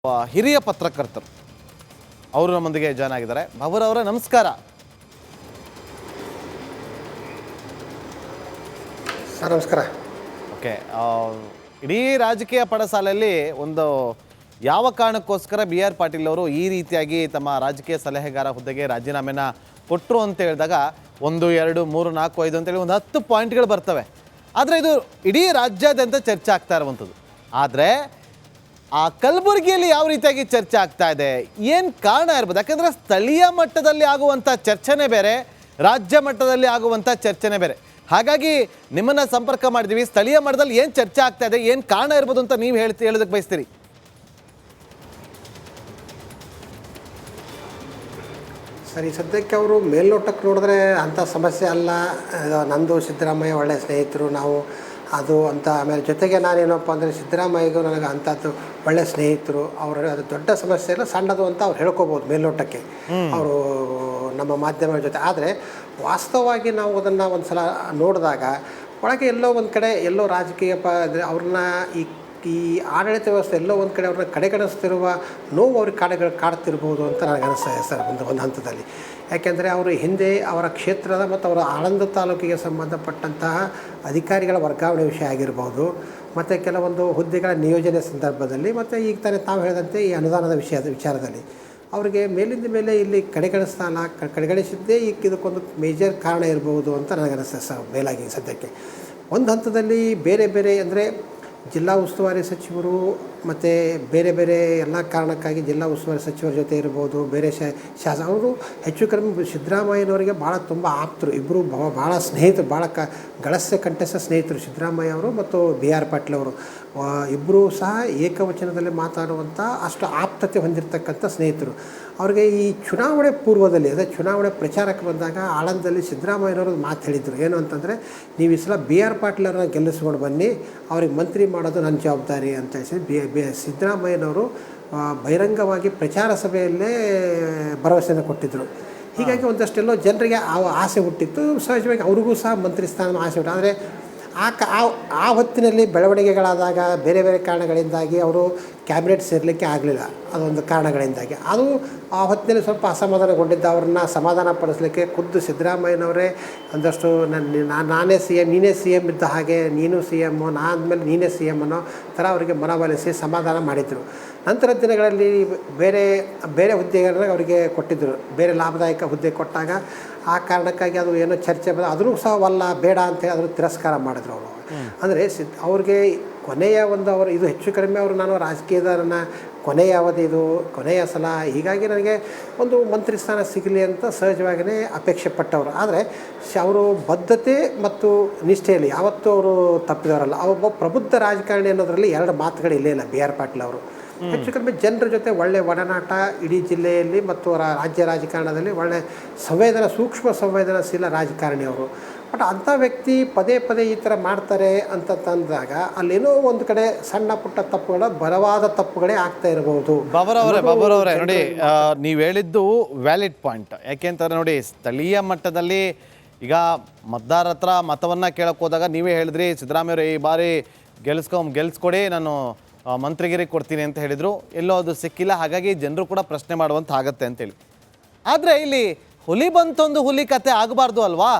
ಹಿರಿಯ ಪತ್ರಕರ್ತರು ಅವರು ನಮ್ಮೊಂದಿಗೆ ಜಾಯ್ನ್ ಆಗಿದ್ದಾರೆ. ಅವರವರೇ ನಮಸ್ಕಾರ. ಸರ್ ನಮಸ್ಕಾರ. ಓಕೆ, ಇಡೀ ರಾಜಕೀಯ ಪಡಸಾಲೆಯಲ್ಲಿ ಒಂದು ಯಾವ ಕಾರಣಕ್ಕೋಸ್ಕರ ಬಿ ಆರ್ ಪಾಟೀಲ್ ಅವರು ಈ ರೀತಿಯಾಗಿ ತಮ್ಮ ರಾಜಕೀಯ ಸಲಹೆಗಾರ ಹುದ್ದೆಗೆ ರಾಜೀನಾಮೆನ ಕೊಟ್ಟರು ಅಂತ ಹೇಳಿದಾಗ 1, 2, 3, 4, 5 ಅಂತೇಳಿ ಒಂದು 10 ಪಾಯಿಂಟ್ಗಳು ಬರ್ತವೆ. ಆದರೆ ಇದು ಇಡೀ ರಾಜ್ಯಾದ್ಯಂತ ಚರ್ಚೆ ಆಗ್ತಾ ಇರುವಂಥದ್ದು. ಆದರೆ ಆ ಕಲಬುರಗಿಯಲ್ಲಿ ಯಾವ ರೀತಿಯಾಗಿ ಚರ್ಚೆ ಆಗ್ತಾ ಇದೆ, ಏನು ಕಾರಣ ಇರ್ಬೋದು? ಯಾಕಂದರೆ ಸ್ಥಳೀಯ ಮಟ್ಟದಲ್ಲಿ ಆಗುವಂಥ ಚರ್ಚೆನೇ ಬೇರೆ, ರಾಜ್ಯ ಮಟ್ಟದಲ್ಲಿ ಆಗುವಂಥ ಚರ್ಚೆನೇ ಬೇರೆ. ಹಾಗಾಗಿ ನಿಮ್ಮನ್ನು ಸಂಪರ್ಕ ಮಾಡಿದ್ದೀವಿ. ಸ್ಥಳೀಯ ಮಟ್ಟದಲ್ಲಿ ಏನು ಚರ್ಚೆ ಆಗ್ತಾ ಇದೆ, ಏನು ಕಾರಣ ಇರ್ಬೋದು ಅಂತ ನೀವು ಹೇಳೋದಕ್ಕೆ ಬಯಸ್ತೀರಿ? ಸರಿ, ಸದ್ಯಕ್ಕೆ ಅವರು ಮೇಲ್ನೋಟಕ್ಕೆ ನೋಡಿದ್ರೆ ಅಂಥ ಸಮಸ್ಯೆ ಅಲ್ಲ. ನಂದು ಸಿದ್ದರಾಮಯ್ಯ ಒಳ್ಳೆಯ ಸ್ನೇಹಿತರು ನಾವು ಅದು ಅಂತ. ಆಮೇಲೆ ಜೊತೆಗೆ ನಾನೇನಪ್ಪ ಅಂದರೆ ಸಿದ್ದರಾಮಯ್ಯಗೂ ನನಗೆ ಅಂಥದ್ದು ಒಳ್ಳೆಯ ಸ್ನೇಹಿತರು. ಅವರು ಅದು ದೊಡ್ಡ ಸಮಸ್ಯೆ ಇಲ್ಲ, ಸಣ್ಣದು ಅಂತ ಅವ್ರು ಹೇಳ್ಕೊಬೋದು ಮೇಲ್ನೋಟಕ್ಕೆ ಅವರು ನಮ್ಮ ಮಾಧ್ಯಮಗಳ ಜೊತೆ. ಆದರೆ ವಾಸ್ತವವಾಗಿ ನಾವು ಅದನ್ನು ಒಂದು ಸಲ ನೋಡಿದಾಗ ಒಳಗೆ ಎಲ್ಲೋ ಒಂದು ಕಡೆ ಎಲ್ಲೋ ರಾಜಕೀಯ ಅವ್ರನ್ನ ಈ ಆಡಳಿತ ವ್ಯವಸ್ಥೆ ಎಲ್ಲೋ ಒಂದು ಕಡೆ ಅವ್ರನ್ನ ಕಡೆಗಣಿಸ್ತಿರುವ ನೋವು ಅವ್ರಿಗೆ ಕಾಡ್ತಿರ್ಬೋದು ಅಂತ ನನಗೆ ಅನಿಸ್ತದೆ ಸರ್ ಒಂದು ಹಂತದಲ್ಲಿ. ಯಾಕೆಂದರೆ ಅವರು ಹಿಂದೆ ಅವರ ಕ್ಷೇತ್ರದ ಮತ್ತು ಅವರ ಆಳಂದ ತಾಲೂಕಿಗೆ ಸಂಬಂಧಪಟ್ಟಂತಹ ಅಧಿಕಾರಿಗಳ ವರ್ಗಾವಣೆ ವಿಷಯ ಆಗಿರ್ಬೋದು, ಮತ್ತು ಕೆಲವೊಂದು ಹುದ್ದೆಗಳ ನಿಯೋಜನೆ ಸಂದರ್ಭದಲ್ಲಿ, ಮತ್ತು ಈಗ ತಾನೇ ತಾವು ಹೇಳಿದಂತೆ ಈ ಅನುದಾನದ ವಿಚಾರದಲ್ಲಿ ಅವರಿಗೆ ಮೇಲಿಂದ ಮೇಲೆ ಇಲ್ಲಿ ಕಡೆಗಣಿಸಿದ್ದೇ ಇದಕ್ಕೊಂದು ಮೇಜರ್ ಕಾರಣ ಇರಬಹುದು ಅಂತ ನನಗೆ ಅನಿಸ್ತದೆ ಸರ್. ಮೇಲಾಗಿ ಸದ್ಯಕ್ಕೆ ಒಂದು ಹಂತದಲ್ಲಿ ಬೇರೆ ಬೇರೆ ಅಂದರೆ ಜಿಲ್ಲಾ ಉಸ್ತುವಾರಿ ಸಚಿವರು ಮತ್ತು ಬೇರೆ ಬೇರೆ ಎಲ್ಲ ಕಾರಣಕ್ಕಾಗಿ ಜಿಲ್ಲಾ ಉಸ್ತುವಾರಿ ಸಚಿವರ ಜೊತೆ ಇರ್ಬೋದು, ಬೇರೆ ಅವರು ಹೆಚ್ಚು ಕಡಿಮೆ ಸಿದ್ದರಾಮಯ್ಯನವರಿಗೆ ಭಾಳ ತುಂಬ ಆಪ್ತರು. ಇಬ್ಬರು ಭಾಳ ಸ್ನೇಹಿತರು, ಭಾಳ ಗಳಸ್ಯ ಕಂಠಸ್ಥ ಸ್ನೇಹಿತರು ಸಿದ್ದರಾಮಯ್ಯ ಅವರು ಮತ್ತು ಬಿ ಆರ್ ಪಾಟೀಲ್ ಅವರು. ಇಬ್ಬರೂ ಸಹ ಏಕವಚನದಲ್ಲಿ ಮಾತಾಡುವಂಥ ಅಷ್ಟು ಆಪ್ತತೆ ಹೊಂದಿರತಕ್ಕಂಥ ಸ್ನೇಹಿತರು. ಅವ್ರಿಗೆ ಈ ಚುನಾವಣೆ ಪೂರ್ವದಲ್ಲಿ ಅದೇ ಚುನಾವಣೆ ಪ್ರಚಾರಕ್ಕೆ ಬಂದಾಗ ಆಳಂದದಲ್ಲಿ ಸಿದ್ದರಾಮಯ್ಯನವರು ಮಾತು ಹೇಳಿದರು. ಏನು ಅಂತಂದರೆ, ನೀವು ಈ ಸಲ ಬಿ ಆರ್ ಪಾಟೀಲ್ ಅವ್ರನ್ನ ಗೆಲ್ಲಿಸ್ಕೊಂಡು ಬನ್ನಿ, ಅವ್ರಿಗೆ ಮಂತ್ರಿ ಮಾಡೋದು ನನ್ನ ಜವಾಬ್ದಾರಿ ಅಂತ ಹೇಳಿ ಸಿದ್ದರಾಮಯ್ಯನವರು ಬಹಿರಂಗವಾಗಿ ಪ್ರಚಾರ ಸಭೆಯಲ್ಲೇ ಭರವಸೆಯನ್ನು ಕೊಟ್ಟಿದ್ದರು. ಹೀಗಾಗಿ ಒಂದಷ್ಟೆಲ್ಲೋ ಜನರಿಗೆ ಆಸೆ ಹುಟ್ಟಿತ್ತು. ಸಹಜವಾಗಿ ಅವ್ರಿಗೂ ಸಹ ಮಂತ್ರಿ ಸ್ಥಾನ ಆಸೆ ಹುಟ್ಟು. ಆದರೆ ಆ ಹೊತ್ತಿನಲ್ಲಿ ಬೆಳವಣಿಗೆಗಳಾದಾಗ ಬೇರೆ ಬೇರೆ ಕಾರಣಗಳಿಂದಾಗಿ ಅವರು ಕ್ಯಾಬಿನೆಟ್ ಸೇರಲಿಕ್ಕೆ ಆಗಲಿಲ್ಲ. ಅದೊಂದು ಕಾರಣಗಳಿಂದಾಗಿ ಅದು ಆ ಹೊತ್ತಿನಲ್ಲಿ ಸ್ವಲ್ಪ ಅಸಮಾಧಾನಗೊಂಡಿದ್ದ. ಅವ್ರನ್ನ ಸಮಾಧಾನ ಪಡಿಸಲಿಕ್ಕೆ ಖುದ್ದು ಸಿದ್ದರಾಮಯ್ಯನವರೇ ಒಂದಷ್ಟು ನಾನೇ ಸಿ ಎಮ್, ನೀನೇ ಸಿ ಎಮ್ ಇದ್ದ ಹಾಗೆ ನೀನು ಸಿ ಎಮ್ಮು, ಆದಮೇಲೆ ನೀನೇ ಸಿ ಎಮ್ ಅನ್ನೋ ಥರ ಅವರಿಗೆ ಮನವೊಲಿಸಿ ಸಮಾಧಾನ ಮಾಡಿದರು. ನಂತರ ದಿನಗಳಲ್ಲಿ ಬೇರೆ ಬೇರೆ ಹುದ್ದೆಗಳನ್ನ ಅವರಿಗೆ ಕೊಟ್ಟಿದ್ದರು. ಬೇರೆ ಲಾಭದಾಯಕ ಹುದ್ದೆ ಕೊಟ್ಟಾಗ ಆ ಕಾರಣಕ್ಕಾಗಿ ಅದು ಏನೋ ಚರ್ಚೆ ಆದರೂ ಸಹ ವಲ್ಲ ಬೇಡ ಅಂತೇಳಿ ಅದನ್ನು ತಿರಸ್ಕಾರ ಮಾಡಿದ್ರು ಅವರು. ಅಂದರೆ ಅವ್ರಿಗೆ ಕೊನೆಯ ಅವರು ಇದು ಹೆಚ್ಚು ಕಡಿಮೆ ಅವರು ನಾನು ರಾಜಕೀಯದ ನನ್ನ ಕೊನೆಯ ಅವಧಿ, ಇದು ಕೊನೆಯ ಸಲ, ಹೀಗಾಗಿ ನನಗೆ ಒಂದು ಮಂತ್ರಿ ಸ್ಥಾನ ಸಿಗಲಿ ಅಂತ ಸಹಜವಾಗಿಯೇ ಅಪೇಕ್ಷೆ ಪಟ್ಟವರು. ಆದರೆ ಅವರು ಬದ್ಧತೆ ಮತ್ತು ನಿಷ್ಠೆಯಲ್ಲಿ ಯಾವತ್ತೂ ಅವರು ತಪ್ಪಿದವರಲ್ಲ. ಒಬ್ಬ ಪ್ರಬುದ್ಧ ರಾಜಕಾರಣಿ ಅನ್ನೋದರಲ್ಲಿ ಎರಡು ಮಾತುಗಳು ಇಲ್ಲೇ ಇಲ್ಲ. ಬಿ ಆರ್ ಪಾಟೀಲ್ ಅವರು ಹೆಚ್ಚು ಕಡಿಮೆ ಜನರ ಜೊತೆ ಒಳ್ಳೆಯ ಒಡನಾಟ ಇಡೀ ಜಿಲ್ಲೆಯಲ್ಲಿ ಮತ್ತು ರಾಜ್ಯ ರಾಜಕಾರಣದಲ್ಲಿ ಒಳ್ಳೆ ಸೂಕ್ಷ್ಮ ಸಂವೇದನಾಶೀಲ ರಾಜಕಾರಣಿ ಅವರು. ಬಟ್ ಅಂಥ ವ್ಯಕ್ತಿ ಪದೇ ಪದೇ ಈ ಥರ ಮಾಡ್ತಾರೆ ಅಂತ ತಂದಾಗ ಅಲ್ಲೇನೋ ಒಂದು ಕಡೆ ಸಣ್ಣ ಪುಟ್ಟ ತಪ್ಪುಗಳ ಬಲವಾದ ತಪ್ಪುಗಳೇ ಆಗ್ತಾ ಇರಬಹುದು. ಬಾಬರವರೇ ನೋಡಿ, ನೀವು ಹೇಳಿದ್ದು ವ್ಯಾಲಿಡ್ ಪಾಯಿಂಟ್. ಯಾಕೆಂತಾರೆ ನೋಡಿ, ಸ್ಥಳೀಯ ಮಟ್ಟದಲ್ಲಿ ಈಗ ಮತದಾರರ ಹತ್ರ ಮತವನ್ನು ಕೇಳಕ್ಕೆ ಹೋದಾಗ ನೀವೇ ಹೇಳಿದ್ರಿ, ಸಿದ್ದರಾಮಯ್ಯವರು ಈ ಬಾರಿ ಗೆಲ್ಸ್ಕೊಡಿ, ನಾನು ಮಂತ್ರಿಗಿರಿ ಕೊಡ್ತೀನಿ ಅಂತ ಹೇಳಿದರು. ಎಲ್ಲೋ ಅದು ಸಿಕ್ಕಿಲ್ಲ. ಹಾಗಾಗಿ ಜನರು ಕೂಡ ಪ್ರಶ್ನೆ ಮಾಡುವಂತ ಆಗತ್ತೆ ಅಂತೇಳಿ. ಆದರೆ ಇಲ್ಲಿ ಹುಲಿ ಬಂತೊಂದು ಹುಲಿ ಕತೆ ಆಗಬಾರ್ದು ಅಲ್ವಾ?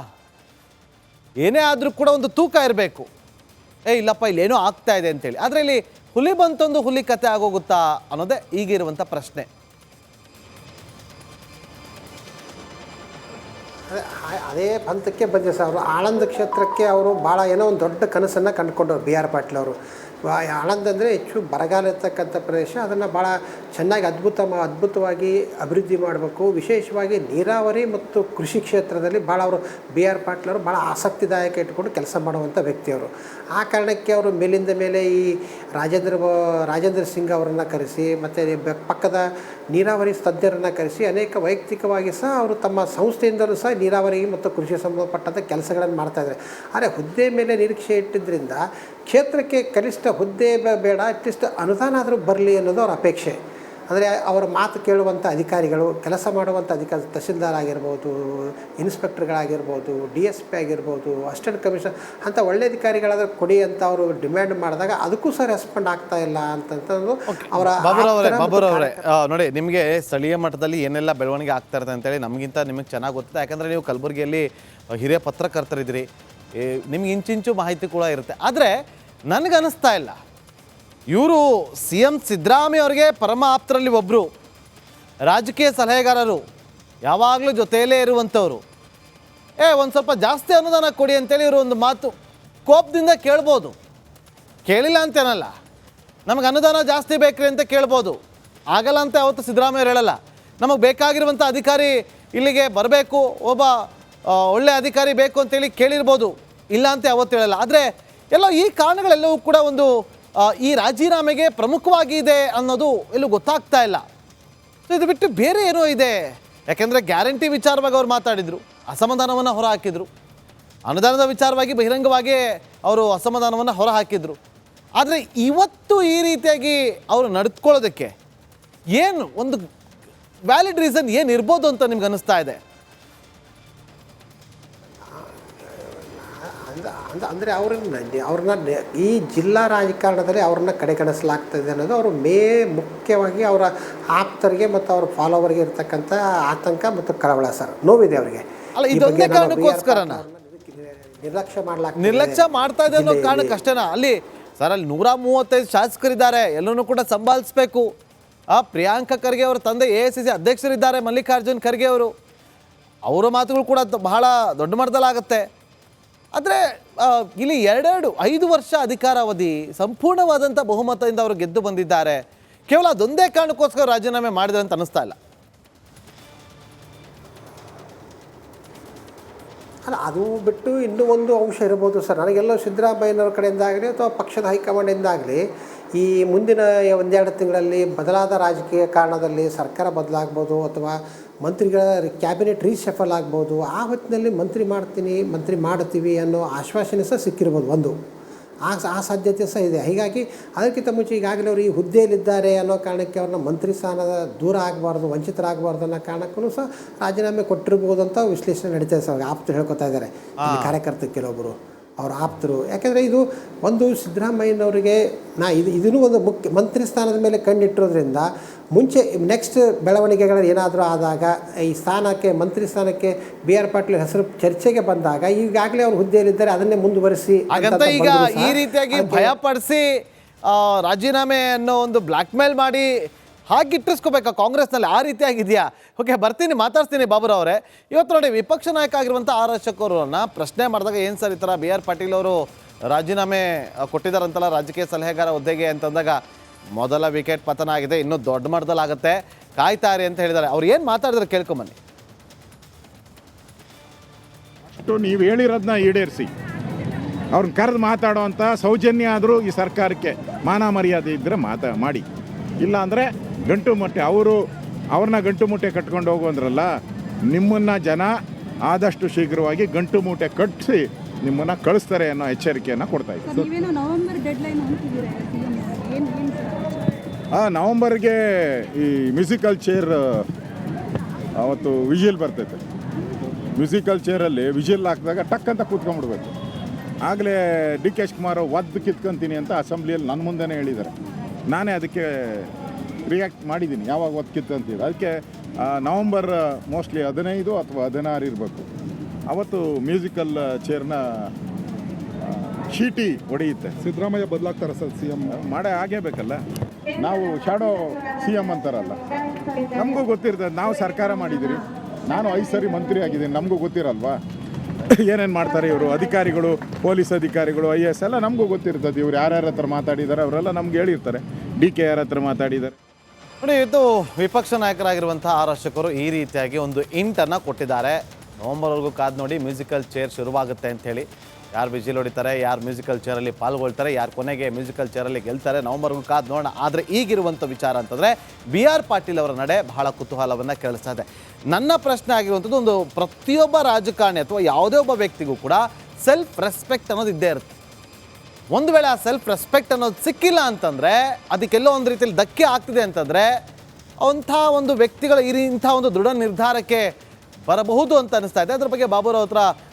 ಏನೇ ಆದರೂ ಕೂಡ ಒಂದು ತೂಕ ಇರಬೇಕು. ಇಲ್ಲಪ್ಪ ಇಲ್ಲೇನೋ ಆಗ್ತಾ ಇದೆ ಅಂತೇಳಿ. ಆದರೆ ಇಲ್ಲಿ ಹುಲಿ ಬಂತೊಂದು ಹುಲಿ ಕತೆ ಆಗೋಗುತ್ತಾ ಅನ್ನೋದೇ ಈಗಿರುವಂಥ ಪ್ರಶ್ನೆ. ಅದೇ ಹಂತಕ್ಕೆ ಬಂದಿದೆ ಸರ್. ಅವರು ಆಳಂದ ಕ್ಷೇತ್ರಕ್ಕೆ ಅವರು ಭಾಳ ಏನೋ ಒಂದು ದೊಡ್ಡ ಕನಸನ್ನು ಕಂಡುಕೊಂಡವ್ರು ಬಿ ಆರ್ ಪಾಟೀಲ್ ಅವರು. ಆಳಂದ ಅಂದರೆ ಹೆಚ್ಚು ಬರಗಾಲ ಇರ್ತಕ್ಕಂಥ ಪ್ರದೇಶ. ಅದನ್ನು ಭಾಳ ಚೆನ್ನಾಗಿ ಅದ್ಭುತವಾಗಿ ಅಭಿವೃದ್ಧಿ ಮಾಡಬೇಕು. ವಿಶೇಷವಾಗಿ ನೀರಾವರಿ ಮತ್ತು ಕೃಷಿ ಕ್ಷೇತ್ರದಲ್ಲಿ ಭಾಳ ಅವರು ಬಿ ಆರ್ ಪಾಟೀಲ್ ಅವರು ಭಾಳ ಆಸಕ್ತಿದಾಯಕ ಇಟ್ಕೊಂಡು ಕೆಲಸ ಮಾಡುವಂಥ ವ್ಯಕ್ತಿಯವರು. ಆ ಕಾರಣಕ್ಕೆ ಅವರು ಮೇಲಿಂದ ಮೇಲೆ ಈ ರಾಜೇಂದ್ರ ಸಿಂಗ್ ಅವರನ್ನು ಕರೆಸಿ, ಮತ್ತು ಪಕ್ಕದ ನೀರಾವರಿ ತಜ್ಞರನ್ನು ಕರೆಸಿ ಅನೇಕ ವೈಯಕ್ತಿಕವಾಗಿ ಸಹ ಅವರು ತಮ್ಮ ಸಂಸ್ಥೆಯಿಂದಲೂ ಸಹ ನೀರಾವರಿ ಮತ್ತು ಕೃಷಿ ಸಂಬಂಧಪಟ್ಟಂಥ ಕೆಲಸಗಳನ್ನು ಮಾಡ್ತಾಯಿದ್ದಾರೆ. ಆದರೆ ಹುದ್ದೆ ಮೇಲೆ ನಿರೀಕ್ಷೆ ಇಟ್ಟಿದ್ದರಿಂದ ಕ್ಷೇತ್ರಕ್ಕೆ ಕನಿಷ್ಠ ಹುದ್ದೆ ಬೇಡ, ಅಟ್ಲೀಸ್ಟ್ ಅನುದಾನ ಆದರೂ ಬರಲಿ ಅನ್ನೋದು ಅವ್ರ ಅಪೇಕ್ಷೆ. ಅಂದರೆ ಅವರ ಮಾತು ಕೇಳುವಂಥ ಅಧಿಕಾರಿಗಳು, ಕೆಲಸ ಮಾಡುವಂಥ ತಹಸೀಲ್ದಾರ್ ಆಗಿರ್ಬೋದು, ಇನ್ಸ್ಪೆಕ್ಟರ್ಗಳಾಗಿರ್ಬೋದು, DSP ಆಗಿರ್ಬೋದು, ಅಸಿಸ್ಟೆಂಟ್ ಕಮಿಷನರ್ ಅಂಥ ಒಳ್ಳೆ ಅಧಿಕಾರಿಗಳಾದ್ರೆ ಕೊಡಿ ಅಂತ ಅವರು ಡಿಮ್ಯಾಂಡ್ ಮಾಡಿದಾಗ ಅದಕ್ಕೂ ಸಹ ರೆಸ್ಪಾಂಡ್ ಆಗ್ತಾ ಇಲ್ಲ ಅಂತಂದು ಅವರ ಬಾಬುರವರೇ ನೋಡಿ, ನಿಮಗೆ ಸ್ಥಳೀಯ ಮಟ್ಟದಲ್ಲಿ ಏನೆಲ್ಲ ಬೆಳವಣಿಗೆ ಆಗ್ತಾ ಇರುತ್ತೆ ಅಂತೇಳಿ ನಮಗಿಂತ ನಿಮಗೆ ಚೆನ್ನಾಗಿ ಗೊತ್ತಿದೆ. ಯಾಕಂದರೆ ನೀವು ಕಲಬುರಗಿಯಲ್ಲಿ ಹಿರಿಯ ಪತ್ರಕರ್ತರಿದ್ದೀರಿ, ನಿಮ್ಗೆ ಇಂಚಿಂಚು ಮಾಹಿತಿ ಕೂಡ ಇರುತ್ತೆ. ಆದರೆ ನನಗನ್ನಿಸ್ತಾ ಇಲ್ಲ ಇವರು CM ಸಿದ್ದರಾಮಯ್ಯ ಅವರಿಗೆ ಪರಮ ಆಪ್ತರಲ್ಲಿ ಒಬ್ಬರು, ರಾಜಕೀಯ ಸಲಹೆಗಾರರು, ಯಾವಾಗಲೂ ಜೊತೆಯಲ್ಲೇ ಇರುವಂಥವ್ರು. ಒಂದು ಸ್ವಲ್ಪ ಜಾಸ್ತಿ ಅನುದಾನ ಕೊಡಿ ಅಂತೇಳಿ ಇವರು ಒಂದು ಮಾತು ಕೋಪದಿಂದ ಕೇಳ್ಬೋದು, ಕೇಳಿಲ್ಲ ಅಂತೇನಲ್ಲ, ನಮಗೆ ಅನುದಾನ ಜಾಸ್ತಿ ಬೇಕ್ರಿ ಅಂತ ಕೇಳ್ಬೋದು. ಆಗಲ್ಲ ಅಂತ ಯಾವತ್ತು ಸಿದ್ದರಾಮಯ್ಯ ಹೇಳಲ್ಲ. ನಮಗೆ ಬೇಕಾಗಿರುವಂಥ ಅಧಿಕಾರಿ ಇಲ್ಲಿಗೆ ಬರಬೇಕು, ಒಬ್ಬ ಒಳ್ಳೆ ಅಧಿಕಾರಿ ಬೇಕು ಅಂತೇಳಿ ಕೇಳಿರ್ಬೋದು, ಇಲ್ಲ ಅಂತ ಯಾವತ್ತು ಹೇಳಲ್ಲ. ಆದರೆ ಎಲ್ಲೋ ಈ ಕಾರಣಗಳೆಲ್ಲವೂ ಕೂಡ ಒಂದು ಈ ರಾಜೀನಾಮೆಗೆ ಪ್ರಮುಖವಾಗಿ ಇದೆ ಅನ್ನೋದು ಎಲ್ಲೂ ಗೊತ್ತಾಗ್ತಾ ಇಲ್ಲ. ಸೊ ಇದು ಬಿಟ್ಟು ಬೇರೆ ಏನೋ ಇದೆ. ಯಾಕೆಂದರೆ ಗ್ಯಾರಂಟಿ ವಿಚಾರವಾಗಿ ಅವ್ರು ಮಾತಾಡಿದರು, ಅಸಮಾಧಾನವನ್ನು ಹೊರಹಾಕಿದರು. ಅನುದಾನದ ವಿಚಾರವಾಗಿ ಬಹಿರಂಗವಾಗಿ ಅವರು ಅಸಮಾಧಾನವನ್ನು ಹೊರಹಾಕಿದರು. ಆದರೆ ಇವತ್ತು ಈ ರೀತಿಯಾಗಿ ಅವರು ನಡೆದುಕೊಳ್ಳೋದಕ್ಕೆ ಏನು ಒಂದು ವ್ಯಾಲಿಡ್ ರೀಸನ್ ಏನಿರ್ಬೋದು ಅಂತ ನಿಮ್ಗೆ ಅನ್ನಿಸ್ತಾ ಇದೆ? ಅಂದರೆ ಅವ್ರನ್ನ ಈ ಜಿಲ್ಲಾ ರಾಜಕಾರಣದಲ್ಲಿ ಅವ್ರನ್ನ ಕಡೆಗಣಿಸಲಾಗ್ತದೆ ಅನ್ನೋದು ಅವರು ಮುಖ್ಯವಾಗಿ ಅವರ ಆಪ್ತರಿಗೆ ಮತ್ತು ಅವರ ಫಾಲೋವರ್ಗೆ ಇರ್ತಕ್ಕಂಥ ಆತಂಕ ಮತ್ತು ಕಳವಳ ಸರ್, ನೋವಿದೆ ಅವರಿಗೆ. ಅಲ್ಲ, ಇದೊಂದೇ ಕಾರಣಕ್ಕೋಸ್ಕರನ ನಿರ್ಲಕ್ಷ್ಯ ಮಾಡ್ತಾ ಇದೆ ಅನ್ನೋ ಕಾರಣಕ್ಕೆ ಅಷ್ಟೇನಾ? ಅಲ್ಲಿ ಸರ್, ಅಲ್ಲಿ 135 ಶಾಸಕರಿದ್ದಾರೆ, ಎಲ್ಲರೂ ಕೂಡ ಸಂಭಾಲಿಸ್ಬೇಕು. ಪ್ರಿಯಾಂಕ ಖರ್ಗೆ ಅವರ ತಂದೆ AICC ಅಧ್ಯಕ್ಷರಿದ್ದಾರೆ, ಮಲ್ಲಿಕಾರ್ಜುನ್ ಖರ್ಗೆ ಅವರು, ಅವರ ಮಾತುಗಳು ಕೂಡ ಬಹಳ ದೊಡ್ಡ ಮಟ್ಟದಲ್ಲಾಗುತ್ತೆ. ಆದರೆ ಇಲ್ಲಿ 5 ವರ್ಷ ಅಧಿಕಾರಾವಧಿ ಸಂಪೂರ್ಣವಾದಂಥ ಬಹುಮತದಿಂದ ಅವರು ಗೆದ್ದು ಬಂದಿದ್ದಾರೆ. ಕೇವಲ ಅದೊಂದೇ ಕಾರಣಕ್ಕೋಸ್ಕರ ರಾಜೀನಾಮೆ ಮಾಡಿದ್ರೆ ಅಂತ ಅನ್ನಿಸ್ತಾ ಇಲ್ಲ. ಅಲ್ಲ, ಅದು ಬಿಟ್ಟು ಇನ್ನೂ ಒಂದು ಅಂಶ ಇರ್ಬೋದು ಸರ್. ನನಗೆಲ್ಲೋ ಸಿದ್ದರಾಮಯ್ಯನವ್ರ ಕಡೆಯಿಂದಾಗಲಿ ಅಥವಾ ಪಕ್ಷದ ಹೈಕಮಾಂಡಿಂದಾಗಲಿ ಈ ಮುಂದಿನ 1-2 ತಿಂಗಳಲ್ಲಿ ಬದಲಾದ ರಾಜಕೀಯ ಕಾರಣದಲ್ಲಿ ಸರ್ಕಾರ ಬದಲಾಗ್ಬೋದು ಅಥವಾ ಮಂತ್ರಿಗಳ ಕ್ಯಾಬಿನೆಟ್ ರೀಶಫಲ್ ಆಗ್ಬೋದು. ಆ ಹೊತ್ತಿನಲ್ಲಿ ಮಂತ್ರಿ ಮಾಡ್ತೀವಿ ಅನ್ನೋ ಆಶ್ವಾಸನೆ ಸಹ ಸಿಕ್ಕಿರ್ಬೋದು. ಒಂದು ಆ ಸಾಧ್ಯತೆ ಸಹ ಇದೆ. ಹೀಗಾಗಿ ಅದಕ್ಕಿಂತ ಮುಂಚೆ ಈಗಾಗಲೇ ಅವರು ಈ ಹುದ್ದೆಯಲ್ಲಿದ್ದಾರೆ ಅನ್ನೋ ಕಾರಣಕ್ಕೆ ಅವ್ರನ್ನ ಮಂತ್ರಿ ಸ್ಥಾನದ ದೂರ ಆಗಬಾರ್ದು, ವಂಚಿತರಾಗಬಾರ್ದು ಅನ್ನೋ ಕಾರಣಕ್ಕೂ ಸಹ ರಾಜೀನಾಮೆ ಕೊಟ್ಟಿರ್ಬೋದು ಅಂತ ವಿಶ್ಲೇಷಣೆ ನಡೀತದೆ ಸರ್. ಆಪ್ತರು ಹೇಳ್ಕೊತಾ ಇದ್ದಾರೆ, ಕಾರ್ಯಕರ್ತರು ಕೆಲವೊಬ್ಬರು ಅವ್ರ ಆಪ್ತರು. ಯಾಕೆಂದರೆ ಇದು ಒಂದು ಸಿದ್ದರಾಮಯ್ಯನವರಿಗೆ ಇದೂ ಒಂದು ಮುಖ್ಯ ಮಂತ್ರಿ ಸ್ಥಾನದ ಮೇಲೆ ಕಣ್ಣಿಟ್ಟಿರೋದ್ರಿಂದ ಮುಂಚೆ ನೆಕ್ಸ್ಟ್ ಬೆಳವಣಿಗೆಗಳು ಏನಾದರೂ ಆದಾಗ ಈ ಸ್ಥಾನಕ್ಕೆ ಮಂತ್ರಿ ಸ್ಥಾನಕ್ಕೆ BR ಪಾಟೀಲ್ ಹೆಸರು ಚರ್ಚೆಗೆ ಬಂದಾಗ ಈಗಾಗಲೇ ಅವ್ರ ಹುದ್ದೆಯಲ್ಲಿದ್ದಾರೆ, ಅದನ್ನೇ ಮುಂದುವರಿಸಿ ಹಾಗಂತ ಈಗ ಈ ರೀತಿಯಾಗಿ ಭಯಪಡಿಸಿ ರಾಜೀನಾಮೆ ಅನ್ನೋ ಒಂದು ಬ್ಲ್ಯಾಕ್ ಮೇಲ್ ಮಾಡಿ ಹಾಗಿಟ್ಟಿಸ್ಕೋಬೇಕಾ ಕಾಂಗ್ರೆಸ್ನಲ್ಲಿ? ಆ ರೀತಿಯಾಗಿದೆಯಾ? ಓಕೆ, ಬರ್ತೀನಿ, ಮಾತಾಡ್ತೀನಿ ಬಾಬುರಾವ್ ಅವರೇ. ಇವತ್ತು ನೋಡಿ, ವಿಪಕ್ಷ ನಾಯಕ ಆಗಿರುವಂಥ ಆರ್ ಅಶೋಕ್ ಅವರನ್ನ ಪ್ರಶ್ನೆ ಮಾಡಿದಾಗ ಏನು ಸರ್ ಈ ಥರ BR ಪಾಟೀಲ್ ಅವರು ರಾಜೀನಾಮೆ ಕೊಟ್ಟಿದ್ದಾರಂತಲ್ಲ ರಾಜಕೀಯ ಸಲಹೆಗಾರ ಹುದ್ದೆಗೆ ಅಂತಂದಾಗ, ಮೊದಲ ವಿಕೆಟ್ ಪತನ ಆಗಿದೆ, ಇನ್ನೂ ದೊಡ್ಡ ಮಟ್ಟದಲ್ಲಿ ಆಗುತ್ತೆ, ಕಾಯ್ತಾರಿ ಅಂತ ಹೇಳಿದ್ದಾರೆ. ಅವ್ರು ಏನು ಮಾತಾಡಿದ್ರೆ ಕೇಳ್ಕೊಂಬನ್ನಿ. ಅಷ್ಟು ನೀವು ಹೇಳಿರೋದನ್ನ ಈಡೇರಿಸಿ, ಅವ್ರನ್ನ ಕರೆದು ಮಾತಾಡೋವಂಥ ಸೌಜನ್ಯ ಆದರೂ ಈ ಸರ್ಕಾರಕ್ಕೆ ಮಾನ ಮರ್ಯಾದೆ ಇದ್ದರೆ ಮಾಡಿ. ಇಲ್ಲ ಅಂದರೆ ಗಂಟು ಮುಟ್ಟೆ ಅವ್ರನ್ನ ಗಂಟು ಮುಟ್ಟೆ ಕಟ್ಕೊಂಡು ಹೋಗುವಂದ್ರಲ್ಲ, ನಿಮ್ಮನ್ನು ಜನ ಆದಷ್ಟು ಶೀಘ್ರವಾಗಿ ಗಂಟು ಮೂಟೆ ಕಟ್ಟಿಸಿ ನಿಮ್ಮನ್ನು ಕಳಿಸ್ತಾರೆ ಅನ್ನೋ ಎಚ್ಚರಿಕೆಯನ್ನು ಕೊಡ್ತಾ ಇದ್ದೀವಿ. ನವಂಬರ್ಗೆ ಈ ಮ್ಯೂಸಿಕಲ್ ಚೇರ್ ಅವತ್ತು ವಿಜಿಲ್ ಬರ್ತೈತೆ. ಮ್ಯೂಸಿಕಲ್ ಚೇರಲ್ಲಿ ವಿಜಿಲ್ ಹಾಕಿದಾಗ ಟಕ್ ಅಂತ ಕೂತ್ಕೊಂಡ್ಬಿಡ್ಬೇಕು. ಆಗಲೇ DK ಶಿವಕುಮಾರ್ ಒದ್ದು ಕಿತ್ಕೊಂತೀನಿ ಅಂತ ಅಸೆಂಬ್ಲಿಯಲ್ಲಿ ನನ್ನ ಮುಂದೆನೇ ಹೇಳಿದ್ದಾರೆ. ನಾನೇ ಅದಕ್ಕೆ ರಿಯಾಕ್ಟ್ ಮಾಡಿದ್ದೀನಿ, ಯಾವಾಗ ಒತ್ತು ಕಿತ್ಕೊಂತೀವಿ. ಅದಕ್ಕೆ ನವಂಬರ್ ಮೋಸ್ಟ್ಲಿ 15 ಅಥವಾ 16 ಇರಬೇಕು. ಅವತ್ತು ಮ್ಯೂಸಿಕಲ್ ಚೇರ್ನ ಚೀಟಿ ಹೊಡೆಯುತ್ತೆ. ಸಿದ್ದರಾಮಯ್ಯ ಬದಲಾಗ್ತಾರೆ ಸರ್ CM? ಮಾಡೇ ಆಗೇ ಬೇಕಲ್ಲ. ನಾವು ಶಾಡೋ CM ಅಂತಾರಲ್ಲ, ನಮಗೂ ಗೊತ್ತಿರ್ತದೆ. ನಾವು ಸರ್ಕಾರ ಮಾಡಿದ್ದೀರಿ, ನಾನು 5 ಸರಿ ಮಂತ್ರಿ ಆಗಿದ್ದೀನಿ, ನಮಗೂ ಗೊತ್ತಿರಲ್ವಾ ಏನೇನು ಮಾಡ್ತಾರೆ ಇವರು ಅಧಿಕಾರಿಗಳು, ಪೊಲೀಸ್ ಅಧಿಕಾರಿಗಳು, IAS ಎಲ್ಲ ನಮಗೂ ಗೊತ್ತಿರ್ತದೆ. ಇವ್ರು ಯಾರ್ಯಾರ ಹತ್ರ ಮಾತಾಡಿದ್ದಾರೆ ಅವರೆಲ್ಲ ನಮ್ಗೆ ಹೇಳಿರ್ತಾರೆ. DK ಯಾರ ಹತ್ರ ಮಾತಾಡಿದ್ದಾರೆ ನೋಡಿ. ಇದು ವಿಪಕ್ಷ ನಾಯಕರಾಗಿರುವಂಥ ಆರ್ ಅಶೋಕ್ ಅವರು ಈ ರೀತಿಯಾಗಿ ಒಂದು ಇಂಟನ್ನು ಕೊಟ್ಟಿದ್ದಾರೆ. ನವಂಬರ್ವರೆಗೂ ಕಾದು ನೋಡಿ, ಮ್ಯೂಸಿಕಲ್ ಚೇರ್ ಶುರುವಾಗುತ್ತೆ ಅಂಥೇಳಿ. ಯಾರು ವಿಜಿಲ್ ಹೊಡಿತಾರೆ, ಯಾರು ಮ್ಯೂಸಿಕಲ್ ಚೇರಲ್ಲಿ ಪಾಲ್ಗೊಳ್ತಾರೆ, ಯಾರು ಕೊನೆಗೆ ಮ್ಯೂಸಿಕಲ್ ಚೇರಲ್ಲಿ ಗೆಲ್ತಾರೆ, ನವಂಬರ್ಗೂ ಕಾದು ನೋಡೋಣ. ಆದರೆ ಈಗಿರುವಂಥ ವಿಚಾರ ಅಂತಂದರೆ BR ಪಾಟೀಲ್ ಅವರ ನಡೆ ಬಹಳ ಕುತೂಹಲವನ್ನು ಕೇಳಿಸ್ತಾ ಇದೆ. ನನ್ನ ಪ್ರಶ್ನೆ ಆಗಿರುವಂಥದ್ದು, ಒಂದು ಪ್ರತಿಯೊಬ್ಬ ರಾಜಕಾರಣಿ ಅಥವಾ ಯಾವುದೇ ಒಬ್ಬ ವ್ಯಕ್ತಿಗೂ ಕೂಡ ಸೆಲ್ಫ್ ರೆಸ್ಪೆಕ್ಟ್ ಅನ್ನೋದು ಇದ್ದೇ ಇರುತ್ತೆ. ಒಂದು ವೇಳೆ ಆ ಸೆಲ್ಫ್ ರೆಸ್ಪೆಕ್ಟ್ ಅನ್ನೋದು ಸಿಕ್ಕಿಲ್ಲ ಅಂತಂದರೆ, ಅದಕ್ಕೆಲ್ಲೋ ಒಂದು ರೀತಿಯಲ್ಲಿ ಧಕ್ಕೆ ಆಗ್ತಿದೆ ಅಂತಂದರೆ ಅಂಥ ಒಂದು ವ್ಯಕ್ತಿಗಳ ಇಂಥ ಒಂದು ದೃಢ ನಿರ್ಧಾರಕ್ಕೆ ಬರಬಹುದು ಅಂತ ಅನಿಸ್ತಾ ಇದೆ. ಅದ್ರ ಬಗ್ಗೆ ಬಾಬುರಾವ್ ಹತ್ರ